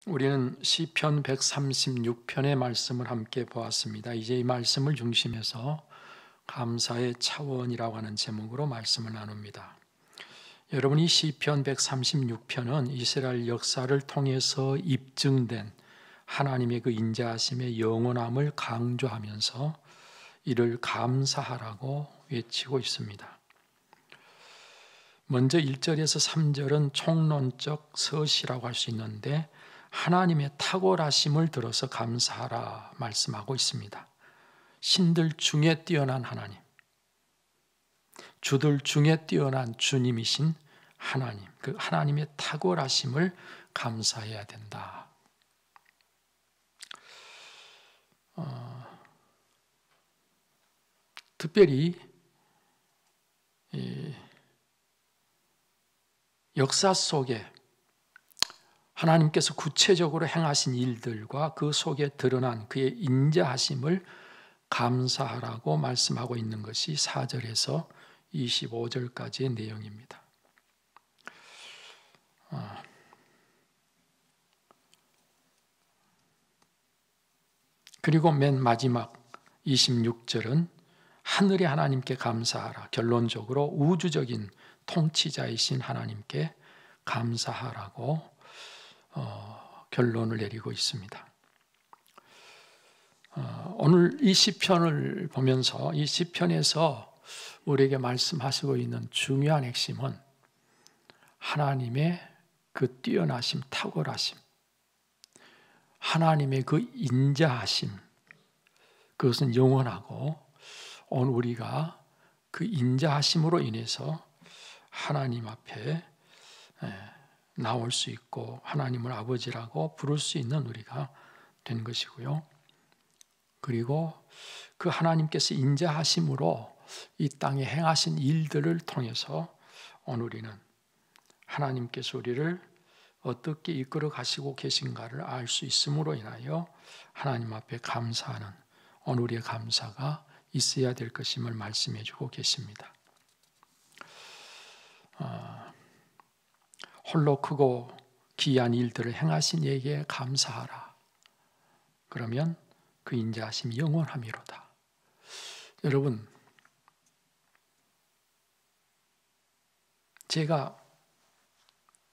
우리는 시편 136편의 말씀을 함께 보았습니다. 이제 이 말씀을 중심해서 감사의 차원이라고 하는 제목으로 말씀을 나눕니다. 여러분이 시편 136편은 이스라엘 역사를 통해서 입증된 하나님의 그 인자하심의 영원함을 강조하면서 이를 감사하라고 외치고 있습니다. 먼저 1절에서 3절은 총론적 서시라고 할 수 있는데 하나님의 탁월하심을 들어서 감사하라 말씀하고 있습니다. 신들 중에 뛰어난 하나님, 주들 중에 뛰어난 주님이신 하나님, 그 하나님의 탁월하심을 감사해야 된다. 특별히 역사 속에 하나님께서 구체적으로 행하신 일들과 그 속에 드러난 그의 인자하심을 감사하라고 말씀하고 있는 것이 4절에서 25절까지의 내용입니다. 그리고 맨 마지막 26절은 하늘의 하나님께 감사하라. 결론적으로 우주적인 통치자이신 하나님께 감사하라고 결론을 내리고 있습니다. 오늘 이 시편을 보면서 이 시편에서 우리에게 말씀하시고 있는 중요한 핵심은 하나님의 그 뛰어나심, 탁월하심, 하나님의 그 인자하심, 그것은 영원하고 오늘 우리가 그 인자하심으로 인해서 하나님 앞에 나올 수 있고 하나님을 아버지라고 부를 수 있는 우리가 된 것이고요. 그리고 그 하나님께서 인자하심으로 이 땅에 행하신 일들을 통해서 오늘 우리는 하나님께서 우리를 어떻게 이끌어 가시고 계신가를 알 수 있음으로 인하여 하나님 앞에 감사하는 오늘 우리의 감사가 있어야 될 것임을 말씀해 주고 계십니다. 홀로 크고 기이한 일들을 행하신 이에게 감사하라. 그러면 그 인자하심이 영원함이로다. 여러분, 제가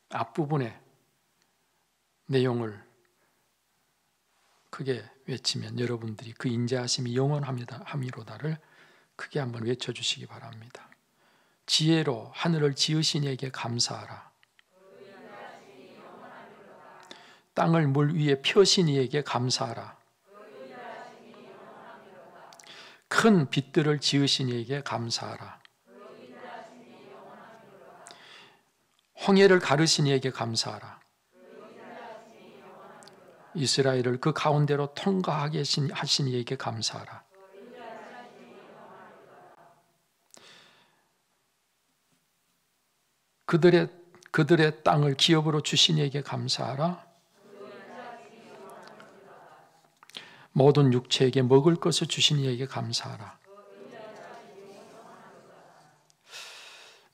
앞부분에 내용을 크게 외치면 여러분들이 그 인자하심이 영원함이로다를 크게 한번 외쳐주시기 바랍니다. 지혜로 하늘을 지으신 이에게 감사하라. 땅을 물 위에 펴신 이에게 감사하라. 큰 빛들을 지으신 이에게 감사하라. 홍해를 가르신 이에게 감사하라. 이스라엘을 그 가운데로 통과하게 하신 이에게 감사하라. 그들의 땅을 기업으로 주신 이에게 감사하라. 모든 육체에게 먹을 것을 주신 이에게 감사하라.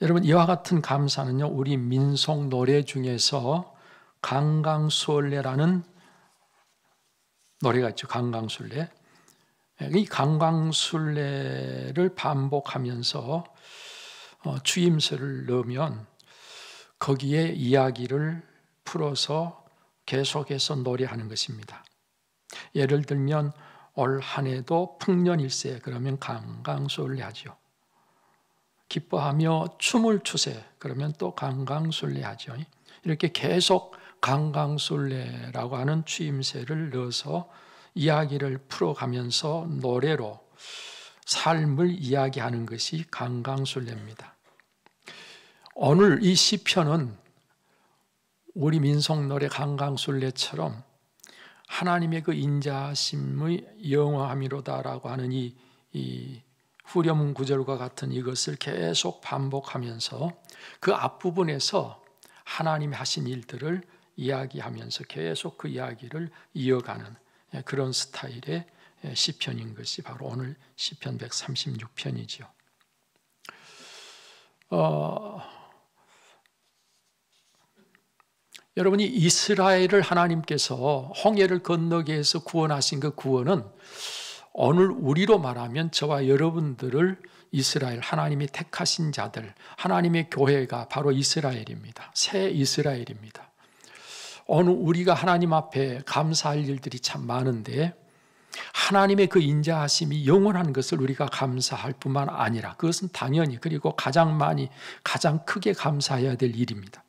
여러분, 이와 같은 감사는요, 우리 민속 노래 중에서 강강수월래라는 노래가 있죠. 강강술래. 이 강강술래를 반복하면서 추임새를 넣으면 거기에 이야기를 풀어서 계속해서 노래하는 것입니다. 예를 들면 올 한 해도 풍년일세 그러면 강강술래하죠. 기뻐하며 춤을 추세 그러면 또 강강술래하죠. 이렇게 계속 강강술래라고 하는 추임새를 넣어서 이야기를 풀어가면서 노래로 삶을 이야기하는 것이 강강술래입니다. 오늘 이 시편은 우리 민속노래 강강술래처럼 하나님의 그 인자하심의 영원함이로다라고 하는 이 후렴 구절과 같은 이것을 계속 반복하면서 그 앞부분에서 하나님이 하신 일들을 이야기하면서 계속 그 이야기를 이어가는 그런 스타일의 시편인 것이 바로 오늘 시편 136편이죠. 여러분이 이스라엘을 하나님께서 홍해를 건너게 해서 구원하신 그 구원은 오늘 우리로 말하면 저와 여러분들을 이스라엘, 하나님이 택하신 자들, 하나님의 교회가 바로 이스라엘입니다. 새 이스라엘입니다. 오늘 우리가 하나님 앞에 감사할 일들이 참 많은데 하나님의 그 인자하심이 영원한 것을 우리가 감사할 뿐만 아니라 그것은 당연히 그리고 가장 많이 가장 크게 감사해야 될 일입니다.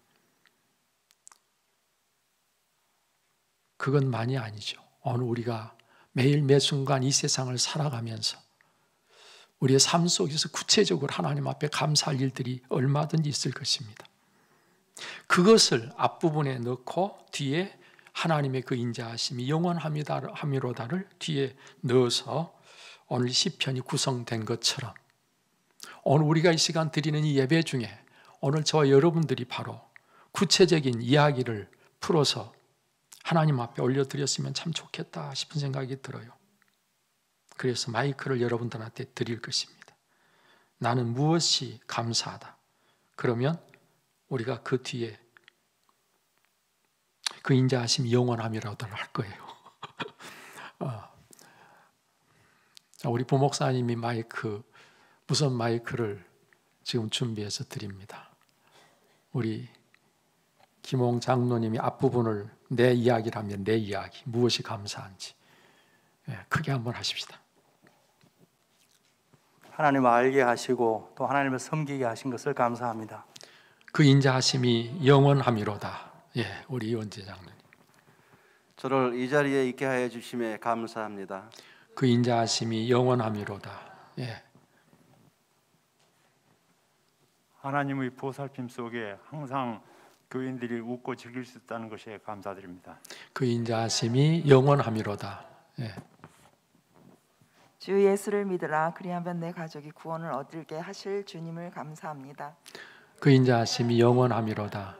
그건 많이 아니죠. 오늘 우리가 매일 매 순간 이 세상을 살아가면서 우리의 삶 속에서 구체적으로 하나님 앞에 감사할 일들이 얼마든지 있을 것입니다. 그것을 앞부분에 넣고 뒤에 하나님의 그 인자하심이 영원함이로다를 뒤에 넣어서 오늘 시편이 구성된 것처럼 오늘 우리가 이 시간 드리는 이 예배 중에 오늘 저와 여러분들이 바로 구체적인 이야기를 풀어서 하나님 앞에 올려드렸으면 참 좋겠다 싶은 생각이 들어요. 그래서 마이크를 여러분들한테 드릴 것입니다. 나는 무엇이 감사하다. 그러면 우리가 그 뒤에 그 인자하심이 영원함이라도 할 거예요. 우리 부목사님이 무선 마이크를 지금 준비해서 드립니다. 우리 김홍 장로님이 앞부분을 내 이야기라면 내 이야기, 무엇이 감사한지 크게 한번 하십시다. 하나님을 알게 하시고 또 하나님을 섬기게 하신 것을 감사합니다. 그 인자하심이 영원함이로다. 우리 이원재 장로님. 저를 이 자리에 있게 하여 주심에 감사합니다. 그 인자하심이 영원함이로다. 하나님의 보살핌 속에 항상 교인들이 웃고 즐길 수 있다는 것에 감사드립니다. 그 인자하심이 영원함이로다. 주 예수를 믿으라 그리하면 내 가족이 구원을 얻게 하실 주님을 감사합니다. 그 인자하심이 영원함이로다.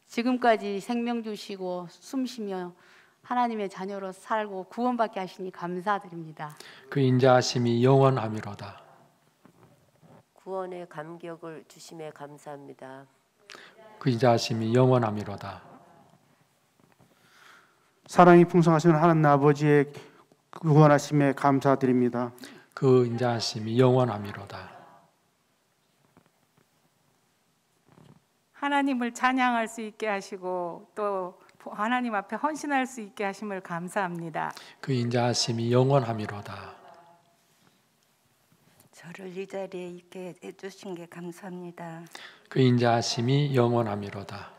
지금까지 생명 주시고 숨쉬며 하나님의 자녀로 살고 구원받게 하시니 감사드립니다. 그 인자하심이 영원함이로다. 구원의 감격을 주심에 감사합니다. 그 인자하심이 영원함이로다. 사랑이 풍성하신 하나님 아버지의 구원하심에 감사드립니다. 그 인자하심이 영원함이로다. 하나님을 찬양할 수 있게 하시고 또 하나님 앞에 헌신할 수 있게 하심을 감사합니다. 그 인자하심이 영원함이로다. 저를 이 자리에 있게 해주신 게 감사합니다. 그 인자하심이 영원함이로다.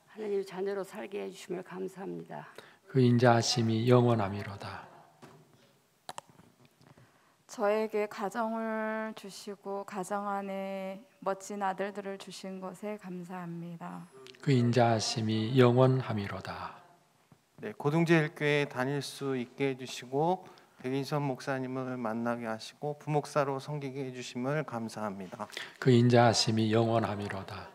하나님 자녀로 살게 해주심을 감사합니다. 그 인자하심이 영원함이로다. 저에게 가정을 주시고 가정 안에 멋진 아들들을 주신 것에 감사합니다. 그 인자하심이 영원함이로다. 네, 고등제일교회에 다닐 수 있게 해주시고 백인선 목사님을 만나게 하시고 부목사로 섬기게 해주심을 감사합니다. 그 인자하심이 영원함이로다.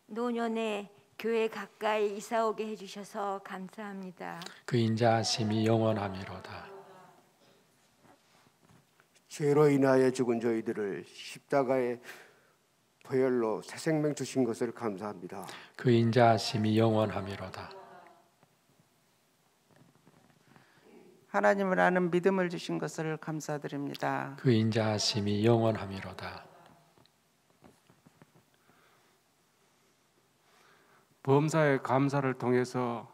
노년에 교회 가까이 이사 오게 해주셔서 감사합니다. 그 인자하심이 영원함이로다. 죄로 인하여 죽은 저희들을 십자가의 보혈로 새 생명 주신 것을 감사합니다. 그 인자하심이 영원함이로다. 하나님을 아는 믿음을 주신 것을 감사드립니다. 그 인자하심이 영원함이로다. 범사의 감사를 통해서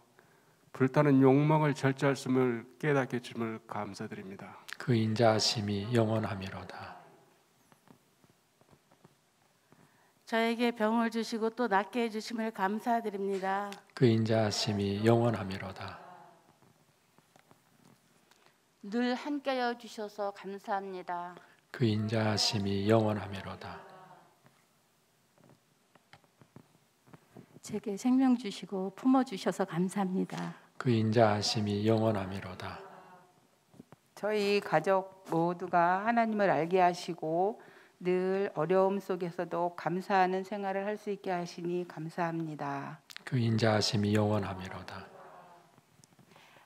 불타는 욕망을 절제하심을 깨닫게 해줌을 감사드립니다. 그 인자하심이 영원함이로다. 저에게 병을 주시고 또 낫게 해주심을 감사드립니다. 그 인자하심이 영원함이로다. 늘 함께하여 주셔서 감사합니다. 그 인자하심이 영원함이로다. 제게 생명 주시고 품어주셔서 감사합니다. 그 인자하심이 영원함이로다. 저희 가족 모두가 하나님을 알게 하시고 늘 어려움 속에서도 감사하는 생활을 할 수 있게 하시니 감사합니다. 그 인자하심이 영원함이로다.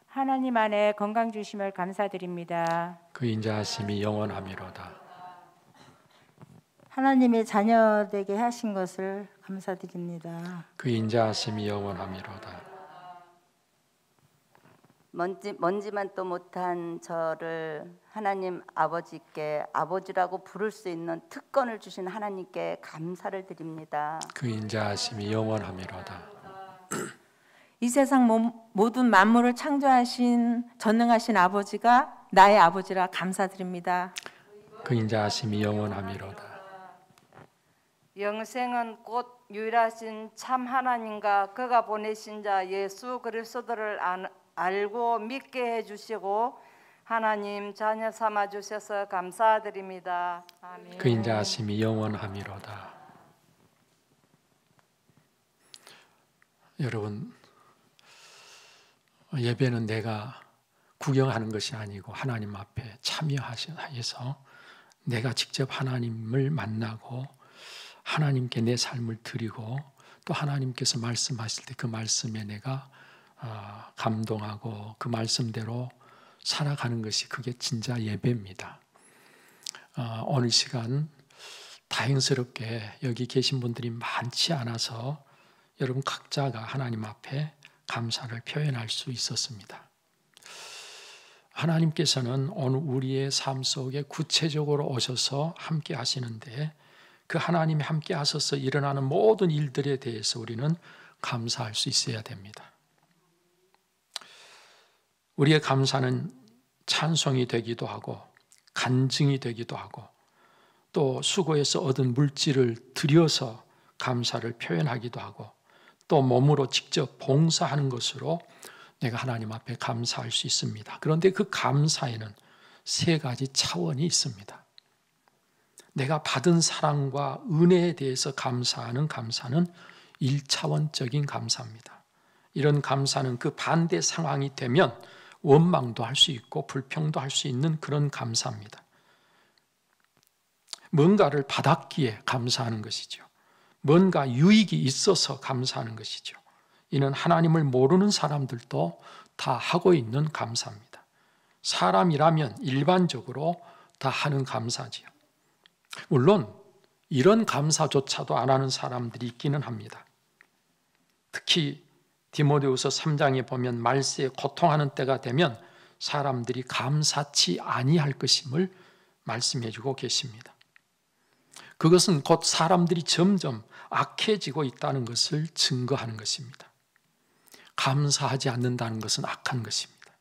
하나님 안에 건강 주심을 감사드립니다. 그 인자하심이 영원함이로다. 하나님의 자녀 되게 하신 것을 감사드립니다. 그 인자하심이 영원하미로다. 먼지만도 못한 저를 하나님 아버지께 아버지라고 부를 수 있는 특권을 주신 하나님께 감사를 드립니다. 그 인자하심이 영원하미로다. 이 세상 모든 만물을 창조하신 전능하신 아버지가 나의 아버지라 감사드립니다. 그 인자하심이 영원하미로다. 영생은 곧 유일하신 참 하나님과 그가 보내신 자 예수 그리스도를 알고 믿게 해주시고 하나님 자녀 삼아 주셔서 감사드립니다. 아멘. 그 인자하심이 영원하미로다. 여러분, 예배는 내가 구경하는 것이 아니고 하나님 앞에 참여해서 내가 직접 하나님을 만나고 하나님께 내 삶을 드리고 또 하나님께서 말씀하실 때 그 말씀에 내가 감동하고 그 말씀대로 살아가는 것이 그게 진짜 예배입니다. 오늘 시간 다행스럽게 여기 계신 분들이 많지 않아서 여러분 각자가 하나님 앞에 감사를 표현할 수 있었습니다. 하나님께서는 오늘 우리의 삶 속에 구체적으로 오셔서 함께 하시는데 그 하나님이 함께 하셔서 일어나는 모든 일들에 대해서 우리는 감사할 수 있어야 됩니다. 우리의 감사는 찬송이 되기도 하고 간증이 되기도 하고 또 수고해서 얻은 물질을 들여서 감사를 표현하기도 하고 또 몸으로 직접 봉사하는 것으로 내가 하나님 앞에 감사할 수 있습니다. 그런데 그 감사에는 세 가지 차원이 있습니다. 내가 받은 사랑과 은혜에 대해서 감사하는 감사는 1차원적인 감사입니다. 이런 감사는 그 반대 상황이 되면 원망도 할 수 있고 불평도 할 수 있는 그런 감사입니다. 뭔가를 받았기에 감사하는 것이죠. 뭔가 유익이 있어서 감사하는 것이죠. 이는 하나님을 모르는 사람들도 다 하고 있는 감사입니다. 사람이라면 일반적으로 다 하는 감사지요. 물론 이런 감사조차도 안 하는 사람들이 있기는 합니다. 특히 디모데후서 3장에 보면 말세에 고통하는 때가 되면 사람들이 감사치 아니할 것임을 말씀해 주고 계십니다. 그것은 곧 사람들이 점점 악해지고 있다는 것을 증거하는 것입니다. 감사하지 않는다는 것은 악한 것입니다.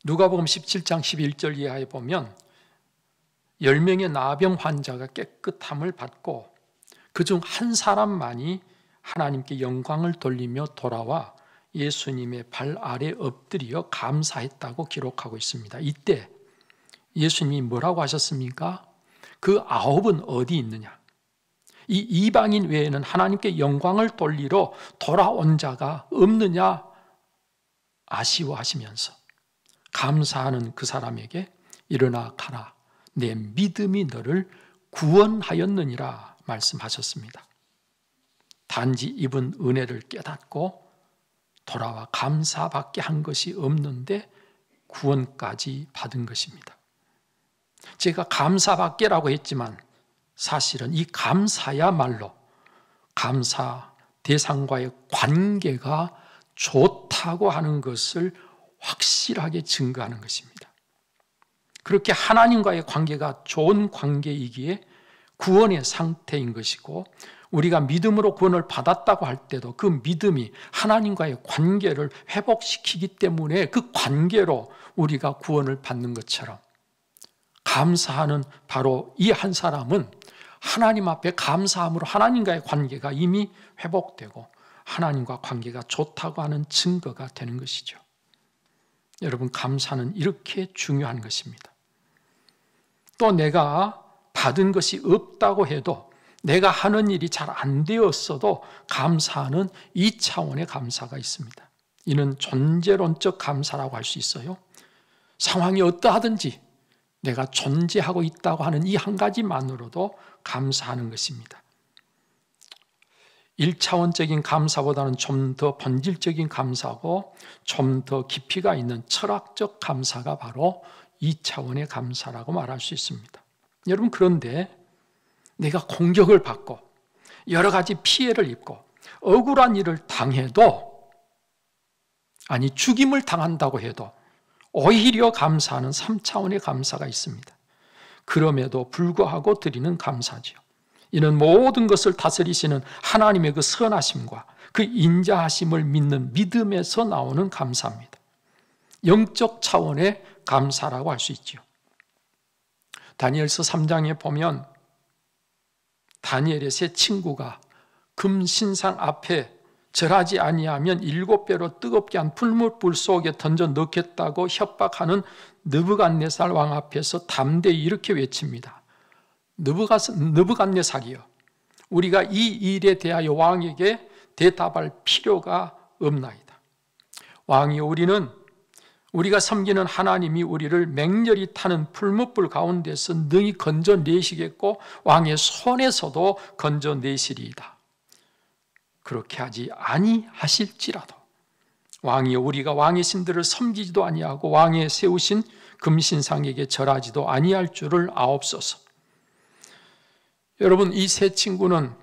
누가복음 17장 11절 이하에 보면 10명의 나병 환자가 깨끗함을 받고 그중 한 사람만이 하나님께 영광을 돌리며 돌아와 예수님의 발 아래 엎드려 감사했다고 기록하고 있습니다. 이때 예수님이 뭐라고 하셨습니까? 그 9은 어디 있느냐? 이 이방인 외에는 하나님께 영광을 돌리러 돌아온 자가 없느냐? 아쉬워하시면서 감사하는 그 사람에게 일어나 가라. 내 믿음이 너를 구원하였느니라 말씀하셨습니다. 단지 입은 은혜를 깨닫고 돌아와 감사밖에 한 것이 없는데 구원까지 받은 것입니다. 제가 감사밖에라고 했지만 사실은 이 감사야말로 감사 대상과의 관계가 좋다고 하는 것을 확실하게 증거하는 것입니다. 그렇게 하나님과의 관계가 좋은 관계이기에 구원의 상태인 것이고 우리가 믿음으로 구원을 받았다고 할 때도 그 믿음이 하나님과의 관계를 회복시키기 때문에 그 관계로 우리가 구원을 받는 것처럼 감사하는 바로 이 한 사람은 하나님 앞에 감사함으로 하나님과의 관계가 이미 회복되고 하나님과 관계가 좋다고 하는 증거가 되는 것이죠. 여러분, 감사는 이렇게 중요한 것입니다. 또 내가 받은 것이 없다고 해도 내가 하는 일이 잘 안 되었어도 감사하는 2차원의 감사가 있습니다. 이는 존재론적 감사라고 할 수 있어요. 상황이 어떠하든지 내가 존재하고 있다고 하는 이 한 가지만으로도 감사하는 것입니다. 1차원적인 감사보다는 좀 더 본질적인 감사고 좀 더 깊이가 있는 철학적 감사가 바로 2차원의 감사라고 말할 수 있습니다. 여러분, 그런데 내가 공격을 받고 여러 가지 피해를 입고 억울한 일을 당해도, 아니 죽임을 당한다고 해도 오히려 감사하는 3차원의 감사가 있습니다. 그럼에도 불구하고 드리는 감사지요. 이는 모든 것을 다스리시는 하나님의 그 선하심과 그 인자하심을 믿는 믿음에서 나오는 감사입니다. 영적 차원의 감사라고 할 수 있지요. 다니엘서 3장에 보면 다니엘의 세 친구가 금신상 앞에 절하지 아니하면 7배로 뜨겁게 한 풀무불 속에 던져 넣겠다고 협박하는 느부갓네살 왕 앞에서 담대히 이렇게 외칩니다. 느부갓네살이여, 우리가 이 일에 대하여 왕에게 대답할 필요가 없나이다. 왕이여, 우리가 섬기는 하나님이 우리를 맹렬히 타는 풀무불 가운데서 능히 건져내시겠고 왕의 손에서도 건져내시리이다. 그렇게 하지 아니하실지라도 왕이여, 우리가 왕의 신들을 섬기지도 아니하고 왕의 세우신 금신상에게 절하지도 아니할 줄을 아옵소서. 여러분, 이 세 친구는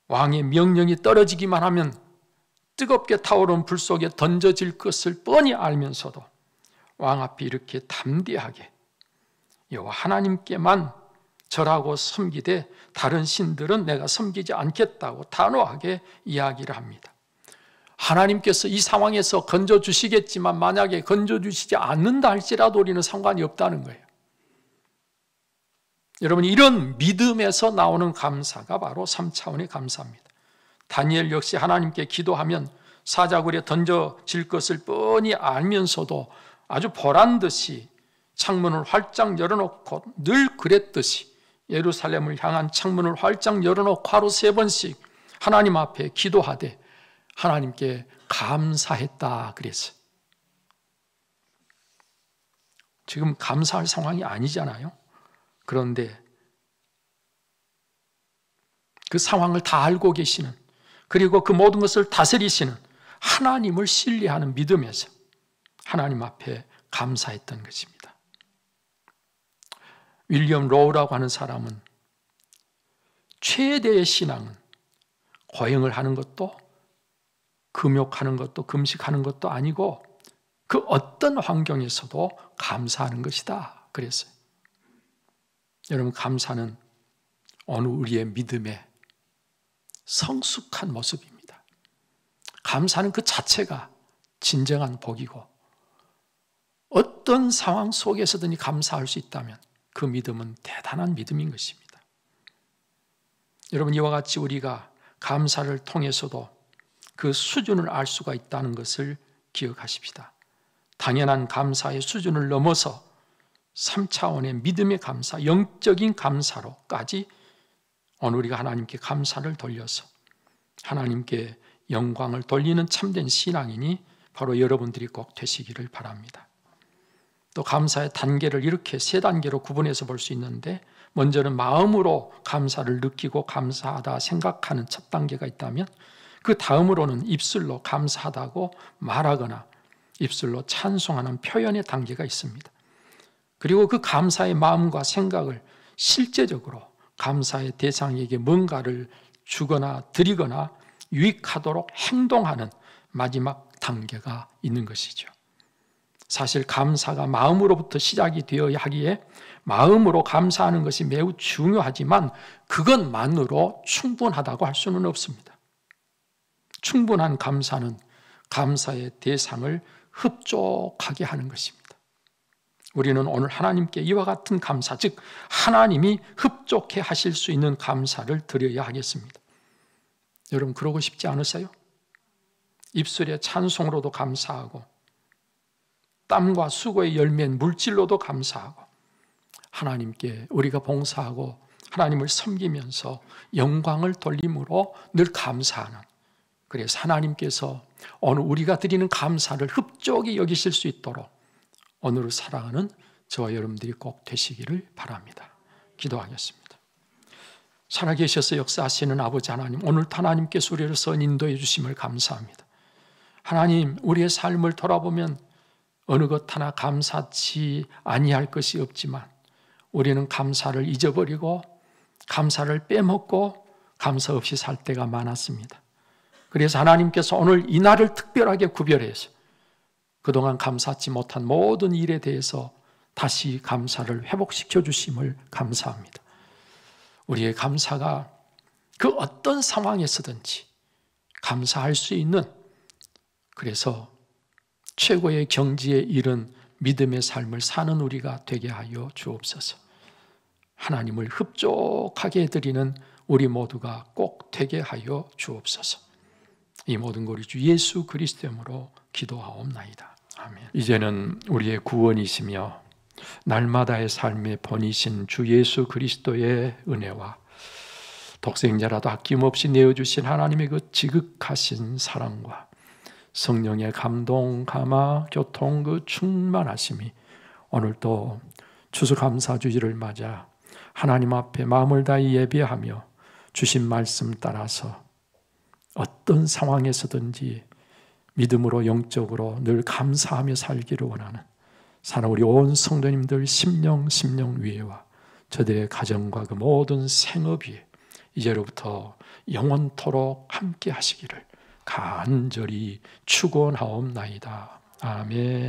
왕의 명령이 떨어지기만 하면 뜨겁게 타오른 불 속에 던져질 것을 뻔히 알면서도 왕 앞에 이렇게 담대하게 여호와 하나님께만 절하고 섬기되 다른 신들은 내가 섬기지 않겠다고 단호하게 이야기를 합니다. 하나님께서 이 상황에서 건져주시겠지만 만약에 건져주시지 않는다 할지라도 우리는 상관이 없다는 거예요. 여러분, 이런 믿음에서 나오는 감사가 바로 3차원의 감사입니다. 다니엘 역시 하나님께 기도하면 사자굴에 던져질 것을 뻔히 알면서도 아주 보란듯이 창문을 활짝 열어놓고 늘 그랬듯이 예루살렘을 향한 창문을 활짝 열어놓고 하루 3번씩 하나님 앞에 기도하되 하나님께 감사했다 그랬어요. 지금 감사할 상황이 아니잖아요. 그런데 그 상황을 다 알고 계시는, 그리고 그 모든 것을 다스리시는 하나님을 신뢰하는 믿음에서 하나님 앞에 감사했던 것입니다. 윌리엄 로우라고 하는 사람은 최대의 신앙은 고행을 하는 것도 금욕하는 것도 금식하는 것도 아니고 그 어떤 환경에서도 감사하는 것이다 그랬어요. 여러분, 감사는 어느 우리의 믿음의 성숙한 모습입니다. 감사는 그 자체가 진정한 복이고 어떤 상황 속에서든지 감사할 수 있다면 그 믿음은 대단한 믿음인 것입니다. 여러분, 이와 같이 우리가 감사를 통해서도 그 수준을 알 수가 있다는 것을 기억하십시다. 당연한 감사의 수준을 넘어서 3차원의 믿음의 감사, 영적인 감사로까지 오늘 우리가 하나님께 감사를 돌려서 하나님께 영광을 돌리는 참된 신앙인이 바로 여러분들이 꼭 되시기를 바랍니다. 또 감사의 단계를 이렇게 3단계로 구분해서 볼 수 있는데, 먼저는 마음으로 감사를 느끼고 감사하다 생각하는 첫 단계가 있다면, 그 다음으로는 입술로 감사하다고 말하거나 입술로 찬송하는 표현의 단계가 있습니다. 그리고 그 감사의 마음과 생각을 실제적으로 감사의 대상에게 뭔가를 주거나 드리거나 유익하도록 행동하는 마지막 단계가 있는 것이죠. 사실 감사가 마음으로부터 시작이 되어야 하기에 마음으로 감사하는 것이 매우 중요하지만 그것만으로 충분하다고 할 수는 없습니다. 충분한 감사는 감사의 대상을 흡족하게 하는 것입니다. 우리는 오늘 하나님께 이와 같은 감사, 즉 하나님이 흡족해 하실 수 있는 감사를 드려야 하겠습니다. 여러분, 그러고 싶지 않으세요? 입술의 찬송으로도 감사하고 땀과 수고의 열매인 물질로도 감사하고 하나님께 우리가 봉사하고 하나님을 섬기면서 영광을 돌림으로 늘 감사하는, 그래서 하나님께서 오늘 우리가 드리는 감사를 흡족히 여기실 수 있도록 오늘을 살아가는 저와 여러분들이 꼭 되시기를 바랍니다. 기도하겠습니다. 살아계셔서 역사하시는 아버지 하나님, 오늘도 하나님께서 우리를 선 인도해 주심을 감사합니다. 하나님, 우리의 삶을 돌아보면 어느 것 하나 감사치 아니할 것이 없지만 우리는 감사를 잊어버리고 감사를 빼먹고 감사 없이 살 때가 많았습니다. 그래서 하나님께서 오늘 이 날을 특별하게 구별해서 그동안 감사하지 못한 모든 일에 대해서 다시 감사를 회복시켜 주심을 감사합니다. 우리의 감사가 그 어떤 상황에서든지 감사할 수 있는, 그래서 최고의 경지에 이른 믿음의 삶을 사는 우리가 되게 하여 주옵소서. 하나님을 흡족하게 드리는 우리 모두가 꼭 되게 하여 주옵소서. 이 모든 것 우리 주 예수 그리스도의 이름으로 기도하옵나이다. 아멘. 이제는 우리의 구원이시며 날마다의 삶의 본이신 주 예수 그리스도의 은혜와 독생자라도 아낌없이 내어주신 하나님의 그 지극하신 사랑과 성령의 감동, 감화, 교통 그 충만하심이 오늘도 추수감사주일을 맞아 하나님 앞에 마음을 다해 예배하며 주신 말씀 따라서 어떤 상황에서든지 믿음으로 영적으로 늘 감사하며 살기를 원하는 사는 우리 온 성도님들 심령 위에와 저들의 가정과 그 모든 생업 위에 이제로부터 영원토록 함께 하시기를 간절히 축원하옵나이다. 아멘.